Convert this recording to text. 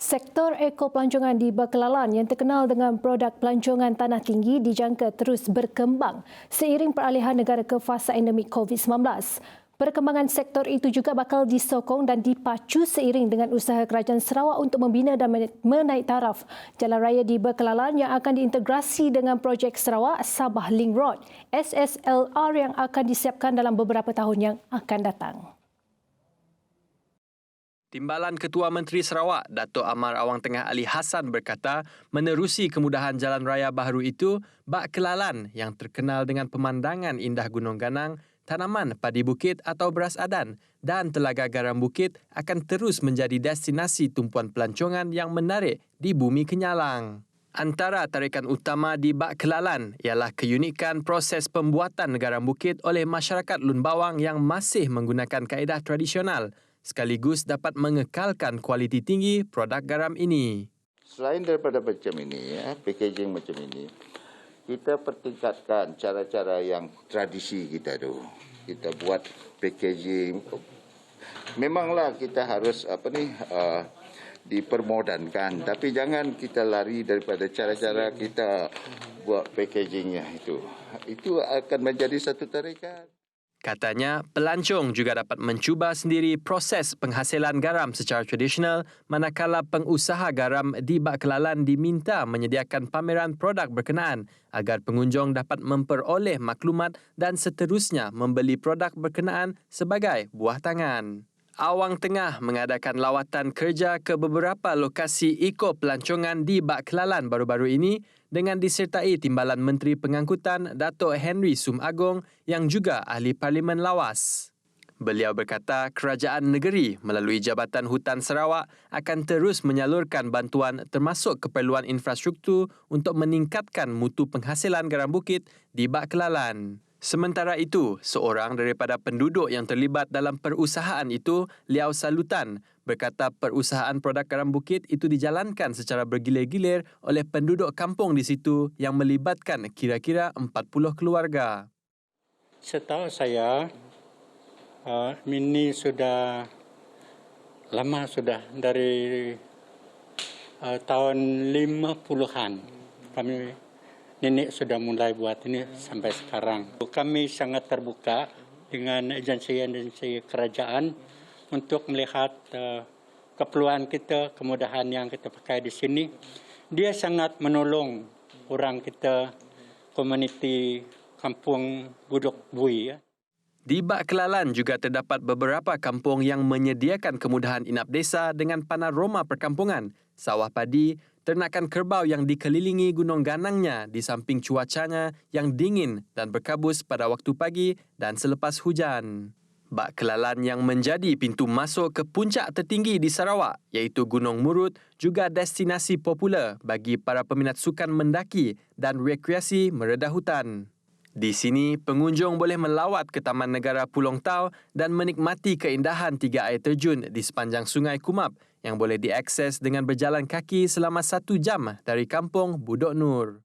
Sektor ekopelancongan di Baclalan yang terkenal dengan produk pelancongan tanah tinggi dijangka terus berkembang seiring peralihan negara ke fasa endemik COVID-19. Perkembangan sektor itu juga bakal disokong dan dipacu seiring dengan usaha Kerajaan Sarawak untuk membina dan menaik taraf jalan raya di Baclalan yang akan diintegrasi dengan projek Sarawak Sabah Link Road (SSLR) yang akan disiapkan dalam beberapa tahun yang akan datang. Timbalan Ketua Menteri Sarawak, Dato' Amar Awang Tengah Ali Hassan berkata, menerusi kemudahan jalan raya baharu itu, Baclalan yang terkenal dengan pemandangan indah Gunung Ganang, tanaman padi bukit atau beras adan dan Telaga Garam Bukit akan terus menjadi destinasi tumpuan pelancongan yang menarik di Bumi Kenyalang. Antara tarikan utama di Baclalan ialah keunikan proses pembuatan garam bukit oleh masyarakat Lun Bawang yang masih menggunakan kaedah tradisional, sekaligus dapat mengekalkan kualiti tinggi produk garam ini. Selain daripada macam ini, packaging macam ini, kita pertingkatkan cara-cara yang tradisi kita tu. Kita buat packaging. Memanglah kita harus dipermodankan, tapi jangan kita lari daripada cara-cara kita buat packagingnya itu. Itu akan menjadi satu tarikan. Katanya, pelancong juga dapat mencuba sendiri proses penghasilan garam secara tradisional manakala pengusaha garam di Baclalan diminta menyediakan pameran produk berkenaan agar pengunjung dapat memperoleh maklumat dan seterusnya membeli produk berkenaan sebagai buah tangan. Awang Tengah mengadakan lawatan kerja ke beberapa lokasi eko-pelancongan di Baclalan baru-baru ini dengan disertai Timbalan Menteri Pengangkutan Dato' Henry Sum Agong yang juga Ahli Parlimen Lawas. Beliau berkata kerajaan negeri melalui Jabatan Hutan Sarawak akan terus menyalurkan bantuan termasuk keperluan infrastruktur untuk meningkatkan mutu penghasilan garam bukit di Baclalan. Sementara itu, seorang daripada penduduk yang terlibat dalam perusahaan itu, Liao Salutan, berkata perusahaan produk garam bukit itu dijalankan secara bergilir-gilir oleh penduduk kampung di situ yang melibatkan kira-kira 40 keluarga. Setahu saya, ini sudah lama sudah dari tahun 50-an. Kami nenek sudah mulai buat ini sampai sekarang. Kami sangat terbuka dengan agensi-agensi kerajaan untuk melihat keperluan kita, kemudahan yang kita pakai di sini. Dia sangat menolong orang kita, komuniti kampung Budok Bui. Di Baclalan juga terdapat beberapa kampung yang menyediakan kemudahan inap desa dengan panorama perkampungan, sawah padi, ternakan kerbau yang dikelilingi gunung ganangnya di samping cuacanya yang dingin dan berkabus pada waktu pagi dan selepas hujan. Baclalan yang menjadi pintu masuk ke puncak tertinggi di Sarawak iaitu Gunung Murut juga destinasi popular bagi para peminat sukan mendaki dan rekreasi meredah hutan. Di sini, pengunjung boleh melawat ke Taman Negara Pulong Tau dan menikmati keindahan 3 air terjun di sepanjang Sungai Kumap yang boleh diakses dengan berjalan kaki selama 1 jam dari kampung Budok Nur.